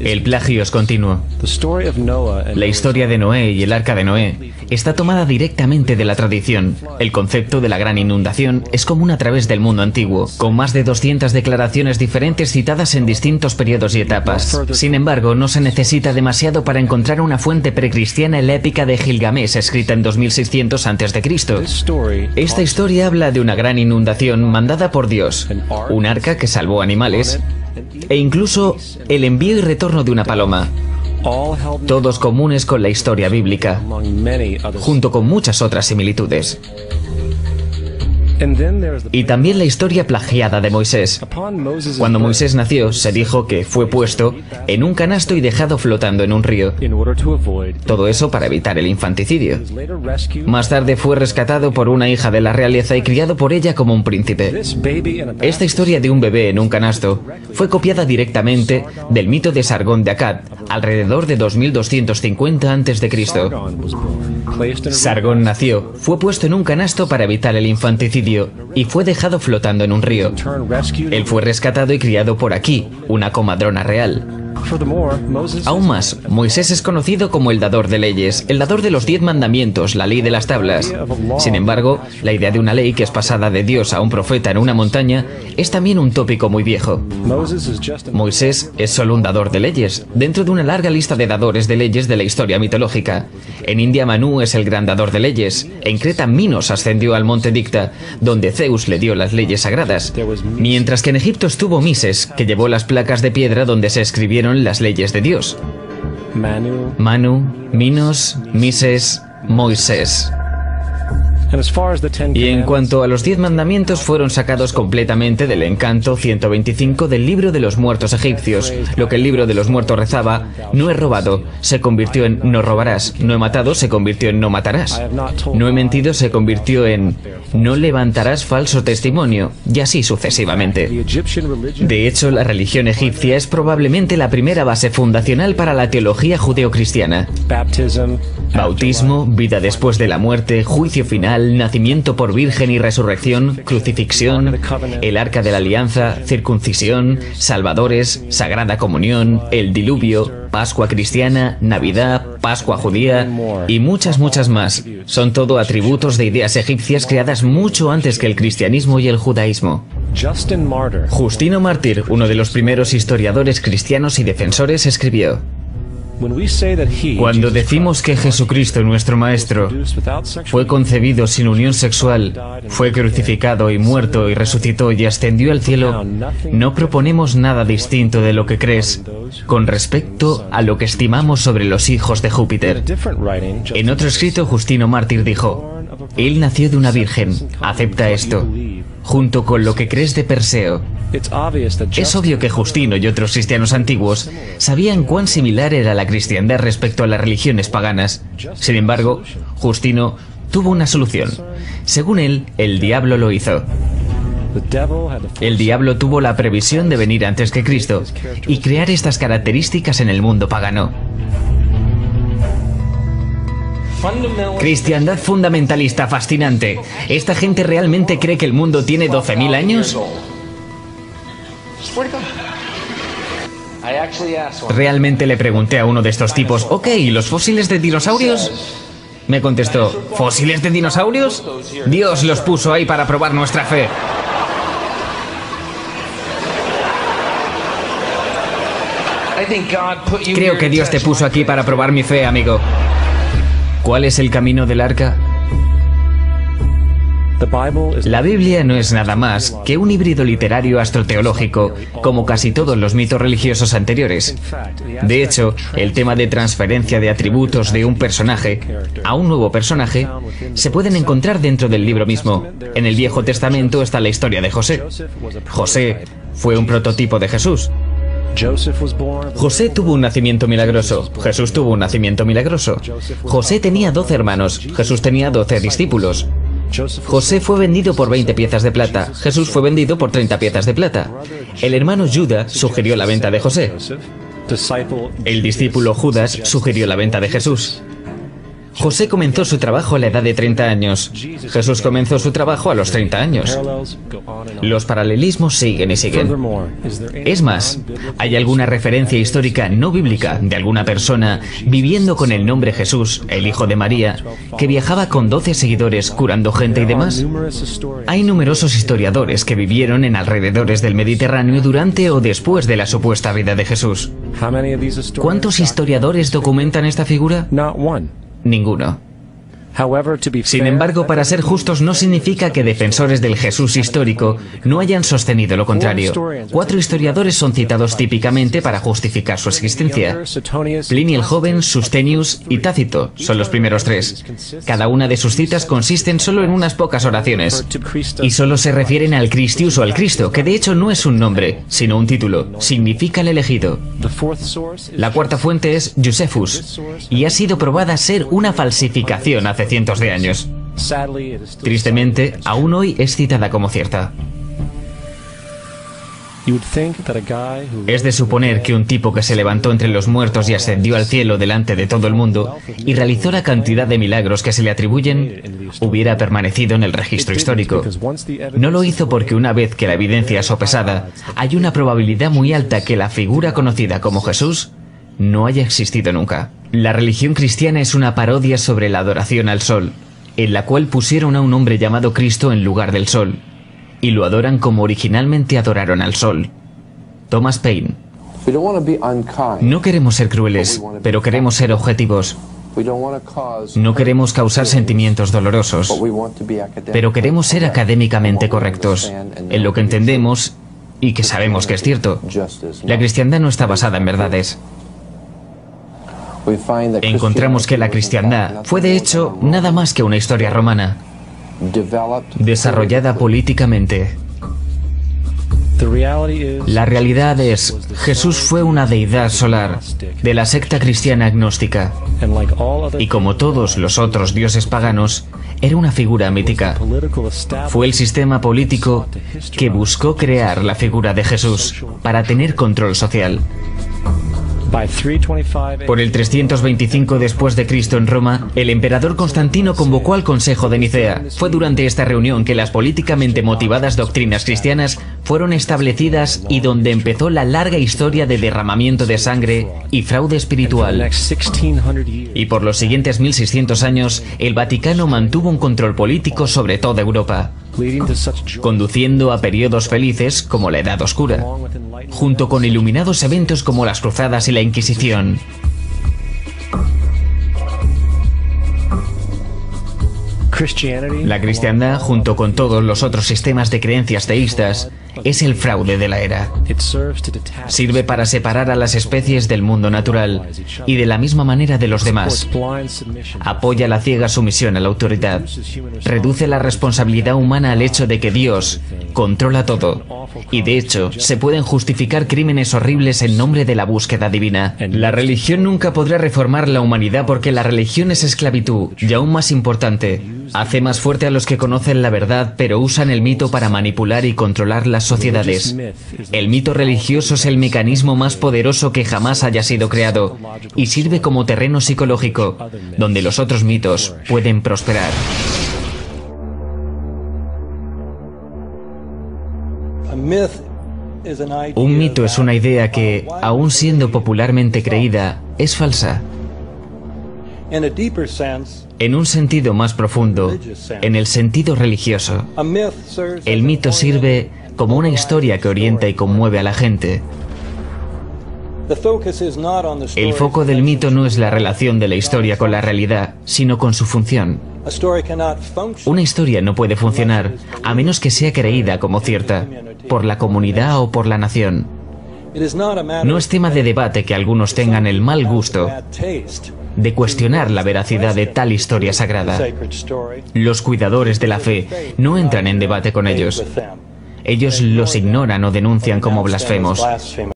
El plagio es continuo. La historia de Noé y el arca de Noé está tomada directamente de la tradición. El concepto de la gran inundación es común a través del mundo antiguo, con más de 200 declaraciones diferentes citadas en distintos periodos y etapas. Sin embargo, no se necesita demasiado para encontrar una fuente precristiana en la épica de Gilgamesh, escrita en 2600 a.C. Esta historia habla de una gran inundación mandada por Dios, un arca que salvó animales e incluso el envío y retorno de una paloma, todos comunes con la historia bíblica, junto con muchas otras similitudes. Y también la historia plagiada de Moisés. Cuando Moisés nació, se dijo que fue puesto en un canasto y dejado flotando en un río. Todo eso para evitar el infanticidio. Más tarde fue rescatado por una hija de la realeza y criado por ella como un príncipe. Esta historia de un bebé en un canasto fue copiada directamente del mito de Sargón de Akkad, alrededor de 2250 a.C. Sargón nació, fue puesto en un canasto para evitar el infanticidio y fue dejado flotando en un río. Él fue rescatado y criado por Aquí, una comadrona real. Aún más, Moisés es conocido como el dador de leyes, el dador de los 10 mandamientos, la ley de las tablas. Sin embargo, la idea de una ley que es pasada de Dios a un profeta en una montaña es también un tópico muy viejo. Moisés es solo un dador de leyes, dentro de una larga lista de dadores de leyes de la historia mitológica. En India, Manu es el gran dador de leyes. En Creta, Minos ascendió al monte Dicta, donde Zeus le dio las leyes sagradas. Mientras que en Egipto estuvo Mises, que llevó las placas de piedra donde se escribieron las leyes de Dios. Manu, Minos, Mises, Moisés. Y en cuanto a los 10 mandamientos, fueron sacados completamente del encanto 125 del libro de los muertos egipcios. Lo que el libro de los muertos rezaba: no he robado, se convirtió en no robarás. No he matado, se convirtió en no matarás. No he mentido, se convirtió en no levantarás falso testimonio, y así sucesivamente. De hecho, la religión egipcia es probablemente la primera base fundacional para la teología judeocristiana. Bautismo, vida después de la muerte, juicio final, nacimiento por virgen y resurrección, crucifixión, el arca de la alianza, circuncisión, salvadores, sagrada comunión, el diluvio, Pascua cristiana, Navidad, Pascua judía y muchas más. Son todo atributos de ideas egipcias creadas mucho antes que el cristianismo y el judaísmo. Justino Mártir, uno de los primeros historiadores cristianos y defensores, escribió: cuando decimos que Jesucristo, nuestro Maestro, fue concebido sin unión sexual, fue crucificado y muerto y resucitó y ascendió al cielo, no proponemos nada distinto de lo que crees con respecto a lo que estimamos sobre los hijos de Júpiter. En otro escrito, Justino Mártir dijo: él nació de una virgen, acepta esto, junto con lo que crees de Perseo. Es obvio que Justino y otros cristianos antiguos sabían cuán similar era la cristiandad respecto a las religiones paganas. Sin embargo, Justino tuvo una solución. Según él, el diablo lo hizo. El diablo tuvo la previsión de venir antes que Cristo y crear estas características en el mundo pagano. Cristiandad fundamentalista fascinante. ¿Esta gente realmente cree que el mundo tiene 12.000 años? Realmente le pregunté a uno de estos tipos: ok, ¿y los fósiles de dinosaurios? Me contestó: ¿fósiles de dinosaurios? Dios los puso ahí para probar nuestra fe. Creo que Dios te puso aquí para probar mi fe, amigo. ¿Cuál es el camino del arca? La Biblia no es nada más que un híbrido literario astroteológico, como casi todos los mitos religiosos anteriores. De hecho, el tema de transferencia de atributos de un personaje a un nuevo personaje se pueden encontrar dentro del libro mismo. En el Viejo Testamento está la historia de José. José fue un prototipo de Jesús. José tuvo un nacimiento milagroso. Jesús tuvo un nacimiento milagroso. José tenía 12 hermanos. Jesús tenía 12 discípulos. José fue vendido por 20 piezas de plata. Jesús fue vendido por 30 piezas de plata. El hermano Judas sugirió la venta de José. El discípulo Judas sugirió la venta de Jesús. José comenzó su trabajo a la edad de 30 años. Jesús comenzó su trabajo a los 30 años. Los paralelismos siguen y siguen. Es más, ¿hay alguna referencia histórica no bíblica de alguna persona viviendo con el nombre Jesús, el hijo de María, que viajaba con 12 seguidores curando gente y demás? Hay numerosos historiadores que vivieron en alrededores del Mediterráneo durante o después de la supuesta vida de Jesús. ¿Cuántos historiadores documentan esta figura? Ninguno. Sin embargo, para ser justos, no significa que defensores del Jesús histórico no hayan sostenido lo contrario. 4 historiadores son citados típicamente para justificar su existencia. Plinio el Joven, Sustenius y Tácito son los primeros 3. Cada una de sus citas consisten solo en unas pocas oraciones. Y solo se refieren al Christius o al Cristo, que de hecho no es un nombre, sino un título. Significa el elegido. La cuarta fuente es Josephus, y ha sido probada a ser una falsificación hace cientos de años. Tristemente, aún hoy es citada como cierta. Es de suponer que un tipo que se levantó entre los muertos y ascendió al cielo delante de todo el mundo y realizó la cantidad de milagros que se le atribuyen, hubiera permanecido en el registro histórico. No lo hizo porque una vez que la evidencia es sopesada, hay una probabilidad muy alta que la figura conocida como Jesús no haya existido nunca. La religión cristiana es una parodia sobre la adoración al sol, en la cual pusieron a un hombre llamado Cristo en lugar del sol, y lo adoran como originalmente adoraron al sol. Thomas Paine. No queremos ser crueles, pero queremos ser objetivos. No queremos causar sentimientos dolorosos, pero queremos ser académicamente correctos en lo que entendemos y que sabemos que es cierto. La cristiandad no está basada en verdades. Encontramos que la cristiandad fue de hecho nada más que una historia romana, desarrollada políticamente. La realidad es, Jesús fue una deidad solar de la secta cristiana agnóstica, y como todos los otros dioses paganos, era una figura mítica. Fue el sistema político que buscó crear la figura de Jesús para tener control social. Por el 325 después de Cristo en Roma, el emperador Constantino convocó al Consejo de Nicea. Fue durante esta reunión que las políticamente motivadas doctrinas cristianas fueron establecidas y donde empezó la larga historia de derramamiento de sangre y fraude espiritual. Y por los siguientes 1600 años, el Vaticano mantuvo un control político sobre toda Europa, conduciendo a periodos felices como la Edad Oscura, junto con iluminados eventos como las Cruzadas y la Inquisición. La cristiandad, junto con todos los otros sistemas de creencias teístas, es el fraude de la era. Sirve para separar a las especies del mundo natural y de la misma manera de los demás. Apoya la ciega sumisión a la autoridad. Reduce la responsabilidad humana al hecho de que Dios controla todo. Y de hecho, se pueden justificar crímenes horribles en nombre de la búsqueda divina. La religión nunca podrá reformar la humanidad porque la religión es esclavitud, y aún más importante, hace más fuerte a los que conocen la verdad pero usan el mito para manipular y controlar las sociedades. El mito religioso es el mecanismo más poderoso que jamás haya sido creado y sirve como terreno psicológico donde los otros mitos pueden prosperar. Un mito es una idea que, aun siendo popularmente creída, es falsa. En un sentido más profundo, en el sentido religioso, el mito sirve como una historia que orienta y conmueve a la gente. El foco del mito no es la relación de la historia con la realidad, sino con su función. Una historia no puede funcionar a menos que sea creída como cierta, por la comunidad o por la nación. No es tema de debate que algunos tengan el mal gusto de cuestionar la veracidad de tal historia sagrada. Los cuidadores de la fe no entran en debate con ellos. Ellos los ignoran o denuncian como blasfemos.